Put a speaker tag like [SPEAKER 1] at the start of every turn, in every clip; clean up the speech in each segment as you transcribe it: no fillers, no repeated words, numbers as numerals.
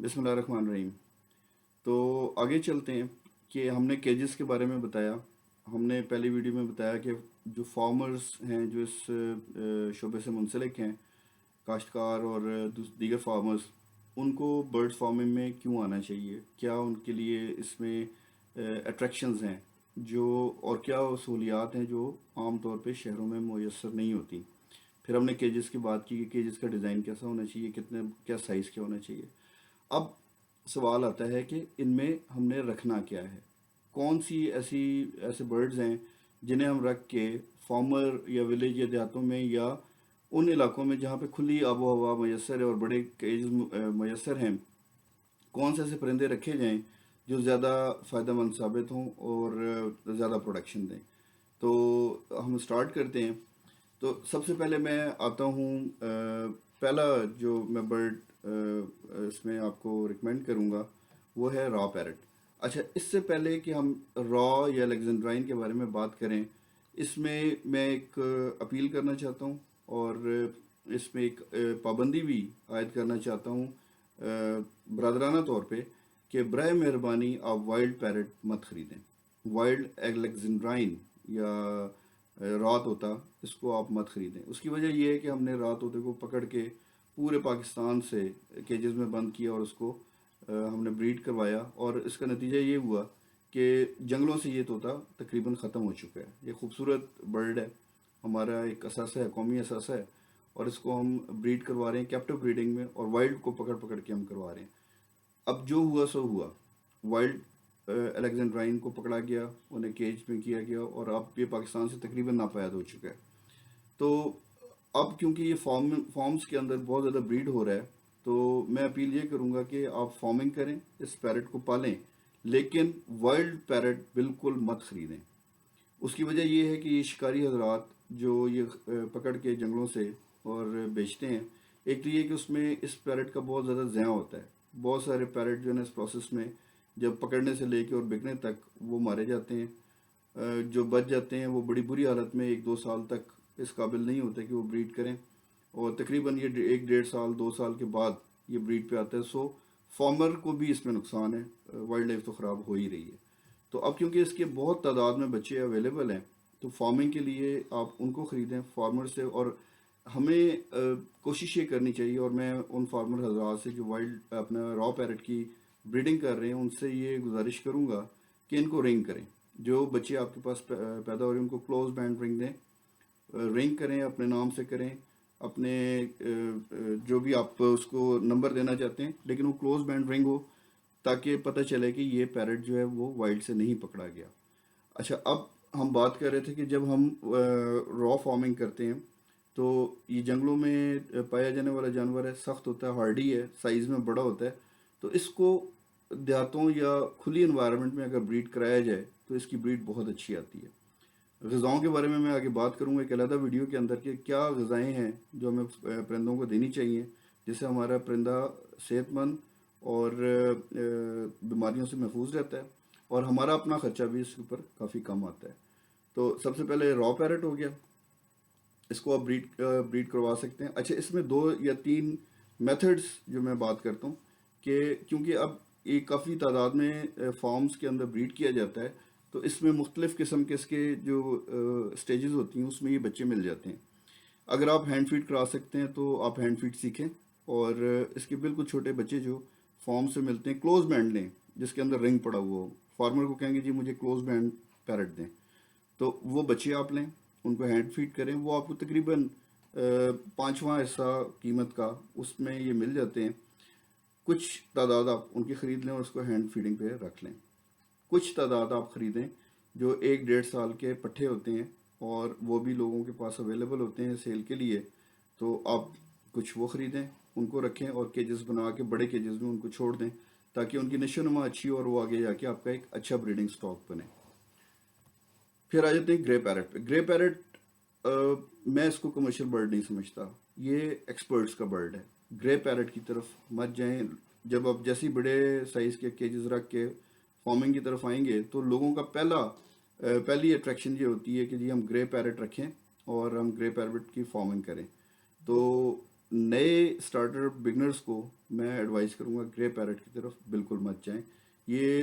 [SPEAKER 1] بسم اللہ الرحمن الرحیم. تو آگے چلتے ہیں کہ ہم نے کیجز کے بارے میں بتایا. ہم نے پہلی ویڈیو میں بتایا کہ جو فارمرز ہیں جو اس شعبے سے منسلک ہیں، کاشتکار اور دیگر فارمرز، ان کو برڈ فارمنگ میں کیوں آنا چاہیے، کیا ان کے لیے اس میں اٹریکشنز ہیں جو، اور کیا سہولیات ہیں جو عام طور پہ شہروں میں میسر نہیں ہوتی. پھر ہم نے کیجز کی بات کی کہ کیجز کا ڈیزائن کیسا ہونا چاہیے، کتنے کیا سائز کیا ہونا چاہیے. اب سوال آتا ہے کہ ان میں ہم نے رکھنا کیا ہے، کون سی ایسے برڈز ہیں جنہیں ہم رکھ کے فارمر یا ولیج یا دیہاتوں میں یا ان علاقوں میں جہاں پہ کھلی آب و ہوا میسر ہے اور بڑے کیجز میسر ہیں، کون سے ایسے پرندے رکھے جائیں جو زیادہ فائدہ مند ثابت ہوں اور زیادہ پروڈکشن دیں. تو ہم سٹارٹ کرتے ہیں. تو سب سے پہلے میں آتا ہوں، پہلا جو میں برڈ اس میں آپ کو ریکمینڈ کروں گا وہ ہے را پیرٹ. اچھا، اس سے پہلے کہ ہم را یا الیگزینڈرائن کے بارے میں بات کریں، اس میں ایک اپیل کرنا چاہتا ہوں اور اس میں ایک پابندی بھی عائد کرنا چاہتا ہوں برادرانہ طور پہ، کہ برائے مہربانی آپ وائلڈ پیرٹ مت خریدیں. وائلڈ الیگزینڈرائن یا رات ہوتا، اس کو آپ مت خریدیں. اس کی وجہ یہ ہے کہ ہم نے رات ہوتے کو پکڑ کے پورے پاکستان سے کیجز میں بند کیا اور اس کو ہم نے بریڈ کروایا، اور اس کا نتیجہ یہ ہوا کہ جنگلوں سے یہ طوطا تقریباً ختم ہو چکا ہے. یہ خوبصورت برڈ ہے، ہمارا ایک اثاثہ ہے، قومی اثاثہ ہے، اور اس کو ہم بریڈ کروا رہے ہیں کیپٹو بریڈنگ میں، اور وائلڈ کو پکڑ پکڑ کے ہم کروا رہے ہیں. اب جو ہوا سو ہوا، وائلڈ الیگزینڈرائن کو پکڑا گیا، انہیں کیج میں کیا گیا، اور اب یہ پاکستان سے تقریباً ناپید ہو چکا ہے. تو اب کیونکہ یہ فارمز کے اندر بہت زیادہ بریڈ ہو رہا ہے، تو میں اپیل یہ کروں گا کہ آپ فارمنگ کریں، اس پیرٹ کو پالیں، لیکن وائلڈ پیرٹ بالکل مت خریدیں. اس کی وجہ یہ ہے کہ یہ شکاری حضرات جو یہ پکڑ کے جنگلوں سے اور بیچتے ہیں، ایک تو یہ کہ اس میں اس پیرٹ کا بہت زیادہ زیاں ہوتا ہے. بہت سارے پیرٹ جو ہے نا اس پروسیس میں، جب پکڑنے سے لے کے اور بکنے تک، وہ مارے جاتے ہیں. جو بچ جاتے ہیں وہ بڑی بری حالت میں 1-2 سال تک اس قابل نہیں ہوتے کہ وہ بریڈ کریں، اور تقریباً یہ 1-1.5 سال 2 سال کے بعد یہ بریڈ پہ آتا ہے. سو فارمر کو بھی اس میں نقصان ہے، وائلڈ لائف تو خراب ہو ہی رہی ہے. تو اب کیونکہ اس کے بہت تعداد میں بچے اویلیبل ہیں، تو فارمنگ کے لیے آپ ان کو خریدیں فارمر سے. اور ہمیں کوشش یہ کرنی چاہیے، اور میں ان فارمر حضرات سے جو وائلڈ اپنا را پیرٹ کی بریڈنگ کر رہے ہیں ان سے یہ گزارش کروں گا کہ ان کو رنگ کریں. جو بچے آپ کے پاس پیدا ہو رہے ہیں ان کو کلوز بینڈ رنگ دیں، رنگ کریں، اپنے نام سے کریں، اپنے جو بھی آپ اس کو نمبر دینا چاہتے ہیں، لیکن وہ کلوز بینڈ رنگ ہو تاکہ پتہ چلے کہ یہ پیرٹ جو ہے وہ وائلڈ سے نہیں پکڑا گیا. اچھا، اب ہم بات کر رہے تھے کہ جب ہم را فارمنگ کرتے ہیں تو یہ جنگلوں میں پایا جانے والا جانور ہے، سخت ہوتا ہے، ہارڈی ہے، سائز میں بڑا ہوتا ہے. تو اس کو دیہاتوں یا کھلی انوائرمنٹ میں اگر بریڈ کرایا جائے تو اس کی بریڈ بہت اچھی آتی ہے. غذاؤں کے بارے میں آگے بات کروں گا ایک علیحدہ ویڈیو کے اندر کہ کیا غذائیں ہیں جو ہمیں پرندوں کو دینی چاہیے جس سے ہمارا پرندہ صحت مند اور بیماریوں سے محفوظ رہتا ہے، اور ہمارا اپنا خرچہ بھی اس کے اوپر کافی کم آتا ہے. تو سب سے پہلے را پیرٹ ہو گیا، اس کو آپ بریڈ کروا سکتے ہیں. اچھا، اس میں 2 یا 3 میتھڈز جو میں بات کرتا ہوں، کہ کیونکہ اب یہ کافی تعداد میں فارمز کے اندر بریڈ کیا جاتا ہے، تو اس میں مختلف قسم کے اس کے جو سٹیجز ہوتی ہیں اس میں یہ بچے مل جاتے ہیں. اگر آپ ہینڈ فیڈ کرا سکتے ہیں تو آپ ہینڈ فیڈ سیکھیں، اور اس کے بالکل چھوٹے بچے جو فارم سے ملتے ہیں کلوز بینڈ لیں جس کے اندر رنگ پڑا ہوا ہو. فارمر کو کہیں گے جی مجھے کلوز بینڈ پیرٹ دیں، تو وہ بچے آپ لیں، ان کو ہینڈ فیڈ کریں. وہ آپ کو تقریباً 5واں حصہ قیمت کا اس میں یہ مل جاتے ہیں. کچھ تعداد آپ ان کی خرید لیں اور اس کو ہینڈ فیڈنگ پہ رکھ لیں. کچھ تعداد آپ خریدیں جو 1-1.5 سال کے پٹھے ہوتے ہیں، اور وہ بھی لوگوں کے پاس اویلیبل ہوتے ہیں سیل کے لیے. تو آپ کچھ وہ خریدیں، ان کو رکھیں، اور کیجز بنا کے بڑے کیجز میں ان کو چھوڑ دیں تاکہ ان کی نشو و نما اچھی ہو اور وہ آگے جا کے آپ کا ایک اچھا بریڈنگ سٹاک بنے. پھر آ جاتے ہیں گرے پیرٹ پہ. گرے پیرٹ میں اس کو کمرشل برڈ نہیں سمجھتا، یہ ایکسپرٹس کا برڈ ہے. گرے پیرٹ کی طرف مت جائیں. جب آپ جیسی بڑے سائز کے کیجز رکھ کے فارمنگ کی طرف آئیں گے تو لوگوں کا پہلی اٹریکشن یہ ہوتی ہے کہ جی ہم گرے پیرٹ رکھیں اور ہم گرے پیرٹ کی فارمنگ کریں. تو نئے سٹارٹر بگنرز کو میں ایڈوائز کروں گا گرے پیرٹ کی طرف بالکل مت جائیں. یہ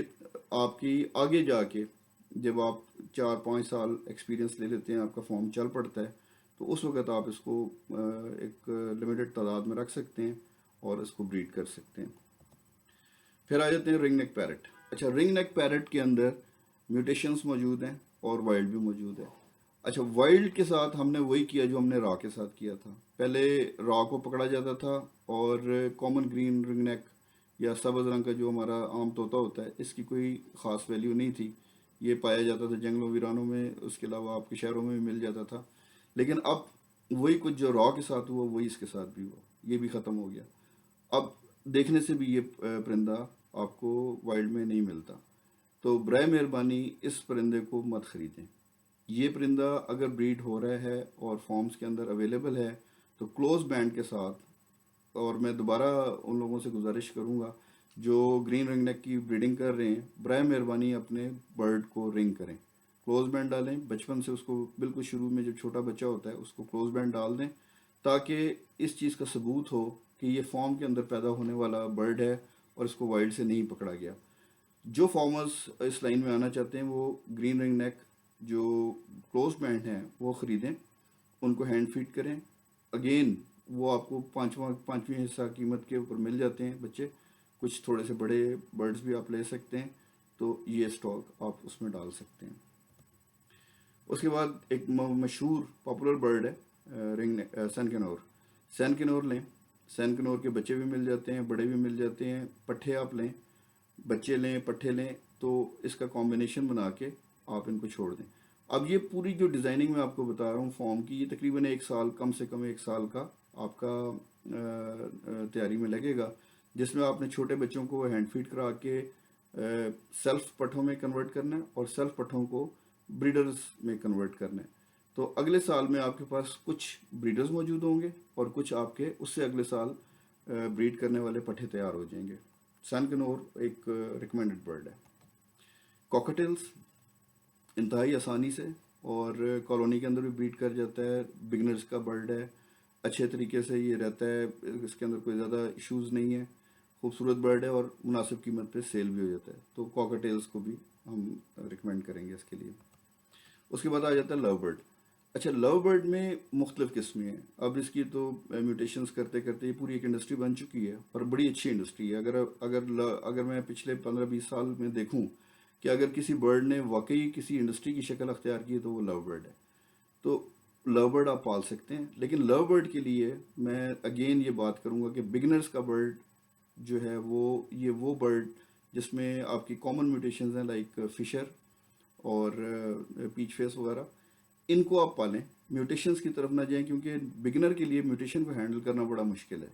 [SPEAKER 1] آپ کی آگے جا کے جب آپ 4-5 سال ایکسپیرینس لے لیتے ہیں، آپ کا فارم چل پڑتا ہے، تو اس وقت آپ اس کو ایک لمیٹڈ تعداد میں رکھ سکتے ہیں اور اس کو بریڈ کر سکتے ہیں. پھر آ جاتے ہیں رنگ نیک پیرٹ. اچھا، رنگ نیک پیرٹ کے اندر میوٹیشنز موجود ہیں اور وائلڈ بھی موجود ہے. اچھا، وائلڈ کے ساتھ ہم نے وہی کیا جو ہم نے را کے ساتھ کیا تھا. پہلے را کو پکڑا جاتا تھا اور کامن گرین رنگ نیک یا سبز رنگ کا جو ہمارا عام طوطا ہوتا ہے، اس کی کوئی خاص ویلیو نہیں تھی. یہ پایا جاتا تھا جنگلوں ویرانوں میں، اس کے علاوہ آپ کے شہروں میں بھی مل جاتا تھا. لیکن اب وہی کچھ جو را کے ساتھ ہوا وہی اس کے ساتھ بھی ہوا، یہ بھی ختم ہو گیا. اب دیکھنے سے بھی یہ پرندہ آپ کو وائلڈ میں نہیں ملتا. تو برائے مہربانی اس پرندے کو مت خریدیں. یہ پرندہ اگر بریڈ ہو رہا ہے اور فارمز کے اندر اویلیبل ہے تو کلوز بینڈ کے ساتھ. اور میں دوبارہ ان لوگوں سے گزارش کروں گا جو گرین رنگ نیک کی بریڈنگ کر رہے ہیں، برائے مہربانی اپنے برڈ کو رنگ کریں، کلوز بینڈ ڈالیں. بچپن سے اس کو بالکل شروع میں جب چھوٹا بچہ ہوتا ہے اس کو کلوز بینڈ ڈال دیں، تاکہ اس چیز کا ثبوت ہو کہ یہ فارم کے اندر پیدا ہونے والا برڈ ہے اور اس کو وائلڈ سے نہیں پکڑا گیا. جو فارمرز اس لائن میں آنا چاہتے ہیں وہ گرین رنگ نیک جو کلوز بینڈ ہیں وہ خریدیں، ان کو ہینڈ فیڈ کریں. اگین وہ آپ کو پانچویں حصہ قیمت کے اوپر مل جاتے ہیں بچے. کچھ تھوڑے سے بڑے برڈز بھی آپ لے سکتے ہیں، تو یہ اسٹاک آپ اس میں ڈال سکتے ہیں. اس کے بعد ایک مشہور پاپولر برڈ ہے سین کنور. سین کنور لیں، سین کنور کے بچے بھی مل جاتے ہیں، بڑے بھی مل جاتے ہیں. پٹھے آپ لیں، بچے لیں، پٹھے لیں، تو اس کا کمبینیشن بنا کے آپ ان کو چھوڑ دیں. اب یہ پوری جو ڈیزائننگ میں آپ کو بتا رہا ہوں فارم کی، یہ تقریباً 1 سال، کم سے کم 1 سال کا آپ کا تیاری میں لگے گا، جس میں آپ نے چھوٹے بچوں کو ہینڈ فیڈ کرا کے سیلف پٹھوں میں کنورٹ کرنا ہے اور سیلف پٹھوں کو بریڈرز میں کنورٹ کرنا ہے. تو اگلے سال میں آپ کے پاس کچھ بریڈرز موجود ہوں گے اور کچھ آپ کے اس سے اگلے سال بریڈ کرنے والے پٹھے تیار ہو جائیں گے. سین کنور ایک ریکمینڈڈ برڈ ہے. کوکٹیلز انتہائی آسانی سے اور کالونی کے اندر بھی بریڈ کر جاتا ہے. بگنرز کا برڈ ہے، اچھے طریقے سے یہ رہتا ہے، اس کے اندر کوئی زیادہ ایشوز نہیں ہے. خوبصورت برڈ ہے اور مناسب قیمت پہ سیل بھی ہو جاتا ہے. تو کوکٹیلز کو بھی ہم ریکمینڈ کریں گے اس کے لیے. اس کے بعد آ جاتا ہے لو برڈ. اچھا، لو برڈ میں مختلف قسمیں ہیں. اب اس کی تو میوٹیشنز کرتے کرتے یہ پوری ایک انڈسٹری بن چکی ہے اور بڑی اچھی انڈسٹری ہے. اگر میں پچھلے 15-20 سال میں دیکھوں کہ اگر کسی برڈ نے واقعی کسی انڈسٹری کی شکل اختیار کی ہے تو وہ لو برڈ ہے. تو لو برڈ آپ پال سکتے ہیں، لیکن لو برڈ کے لیے میں اگین یہ بات کروں گا کہ بگنرز کا برڈ جو ہے وہ برڈ جس میں آپ کی کامن میوٹیشنز ہیں لائک فشر اور پیچ فیس وغیرہ، ان کو آپ پالیں. میوٹیشنز کی طرف نہ جائیں، کیونکہ بگنر کے لیے میوٹیشن کو ہینڈل کرنا بڑا مشکل ہے.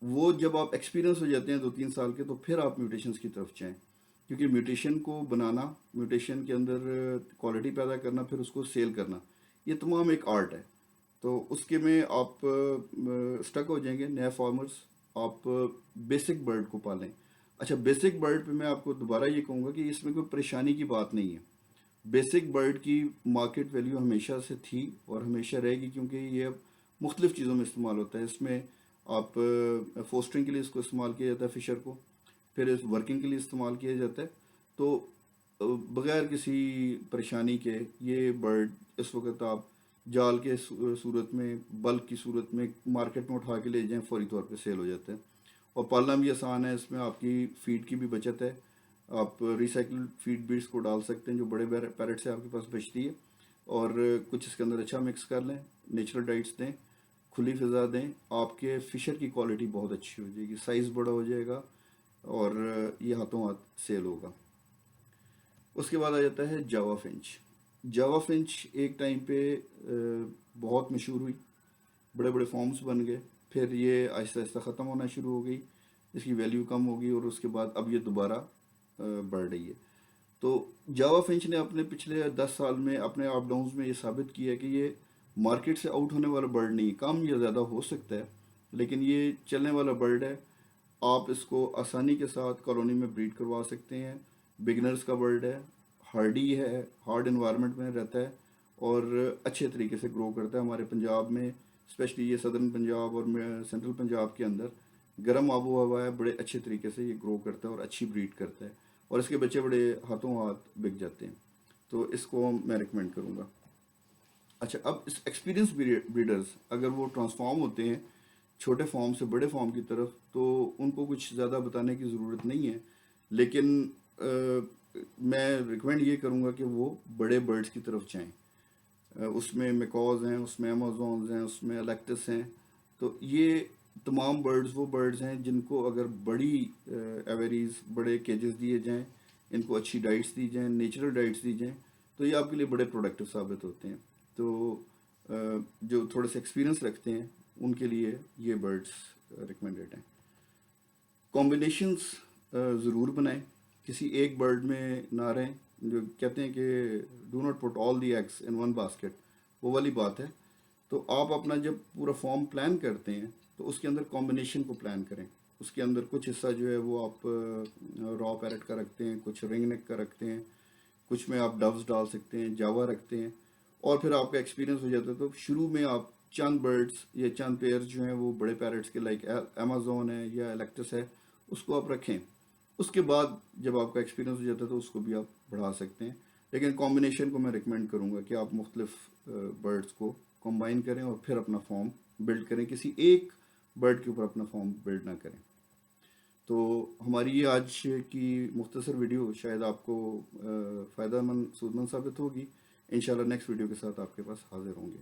[SPEAKER 1] وہ جب آپ ایکسپیرینس ہو جاتے ہیں 2-3 سال کے، تو پھر آپ میوٹیشنز کی طرف جائیں، کیونکہ میوٹیشن کو بنانا، میوٹیشن کے اندر کوالٹی پیدا کرنا، پھر اس کو سیل کرنا، یہ تمام ایک آرٹ ہے. تو اس کے میں آپ اسٹک ہو جائیں گے. نئے فارمرز آپ بیسک برڈ کو پالیں. اچھا، بیسک برڈ پہ میں آپ کو دوبارہ یہ کہوں گا کہ اس میں کوئی پریشانی کی بات نہیں ہے. بیسک برڈ کی مارکیٹ ویلیو ہمیشہ سے تھی اور ہمیشہ رہے گی، کیونکہ یہ اب مختلف چیزوں میں استعمال ہوتا ہے. اس میں آپ فوسٹرنگ کے لیے اس کو استعمال کیا جاتا ہے فشر کو، پھر اس ورکنگ کے لیے استعمال کیا جاتا ہے. تو بغیر کسی پریشانی کے یہ برڈ اس وقت آپ جال کے صورت میں، بلک کی صورت میں مارکیٹ میں اٹھا کے لے جائیں، فوری طور پہ سیل ہو جاتا ہے. اور پالنا بھی آسان ہے. اس میں آپ کی فیڈ کی بھی بچت ہے. آپ ریسائکل فیڈ بیٹس کو ڈال سکتے ہیں جو بڑے پیرٹ سے آپ کے پاس بچتی ہے، اور کچھ اس کے اندر اچھا مکس کر لیں، نیچرل ڈائٹس دیں، کھلی فضا دیں. آپ کے فشر کی کوالٹی بہت اچھی ہو جائے گی، سائز بڑا ہو جائے گا اور یہ ہاتھوں ہاتھ سیل ہوگا. اس کے بعد آ جاتا ہے جاوا فنچ. جاوا فنچ ایک ٹائم پہ بہت مشہور ہوئی، بڑے بڑے فارمز بن گئے، پھر یہ آہستہ آہستہ ختم ہونا شروع ہو گئی، اس کی ویلیو کم ہوگی، اور اس کے بعد اب یہ دوبارہ بڑھ رہی ہے. تو جاوا فنچ نے اپنے پچھلے 10 سال میں اپنے اپ ڈاؤنز میں یہ ثابت کیا ہے کہ یہ مارکیٹ سے آؤٹ ہونے والا برڈ نہیں، کم یا زیادہ ہو سکتا ہے لیکن یہ چلنے والا برڈ ہے. آپ اس کو آسانی کے ساتھ کالونی میں بریڈ کروا سکتے ہیں. بگنرز کا برڈ ہے، ہارڈی ہے، ہارڈ انوائرمنٹ میں رہتا ہے اور اچھے طریقے سے گرو کرتا ہے. ہمارے پنجاب میں اسپیشلی یہ صدرن پنجاب اور سینٹرل پنجاب کے اندر گرم آب و ہوا ہے، بڑے اچھے طریقے سے یہ گرو کرتا ہے اور اچھی بریڈ کرتا ہے، اور اس کے بچے بڑے ہاتھوں ہاتھ بک جاتے ہیں، تو اس کو میں ریکمینڈ کروں گا۔ اچھا، اب اس ایکسپیرینس بریڈرز اگر وہ ٹرانسفارم ہوتے ہیں چھوٹے فارم سے بڑے فارم کی طرف، تو ان کو کچھ زیادہ بتانے کی ضرورت نہیں ہے، لیکن میں ریکمینڈ یہ کروں گا کہ وہ بڑے برڈز کی طرف جائیں۔ اس میں میکوز ہیں، اس میں امیزونز ہیں، اس میں الیکٹس ہیں، تو یہ تمام برڈز وہ برڈز ہیں جن کو اگر بڑی ایویریز، بڑے کیجز دیے جائیں، ان کو اچھی ڈائٹس دی جائیں، نیچرل ڈائٹس دی جائیں، تو یہ آپ کے لیے بڑے پروڈکٹیو ثابت ہوتے ہیں۔ تو جو تھوڑے سے ایکسپیرینس رکھتے ہیں ان کے لیے یہ برڈس ریکمینڈیڈ ہیں۔ کمبینیشنس ضرور بنائیں، کسی ایک برڈ میں نہ رہیں، جو کہتے ہیں کہ do not put all the eggs in one basket, وہ والی بات ہے۔ تو آپ اپنا جب پورا فارم پلان کرتے ہیں تو اس کے اندر کمبینیشن کو پلان کریں، اس کے اندر کچھ حصہ جو ہے وہ آپ را پیرٹ کا رکھتے ہیں، کچھ رنگ نیک کا رکھتے ہیں، کچھ میں آپ ڈوز ڈال سکتے ہیں، جاوا رکھتے ہیں، اور پھر آپ کا ایکسپیرینس ہو جاتا ہے تو شروع میں آپ چند برڈس یا چند پیئرز جو ہیں وہ بڑے پیرٹس کے لائک امیزون ہے یا الیکٹس ہے، اس کو آپ رکھیں۔ اس کے بعد جب آپ کا ایکسپیرینس ہو جاتا ہے تو اس کو بھی آپ بڑھا سکتے ہیں، لیکن کمبینیشن کو میں ریکمینڈ کروں گا کہ آپ مختلف برڈس کو کمبائن کریں اور پھر اپنا فارم بلڈ کریں، کسی ایک برڈ کے اوپر اپنا فارم بلڈ نہ کریں۔ تو ہماری یہ آج کی مختصر ویڈیو شاید آپ کو فائدہ مند سود مند ثابت ہوگی۔ انشاءاللہ نیکسٹ ویڈیو کے ساتھ آپ کے پاس حاضر ہوں گے۔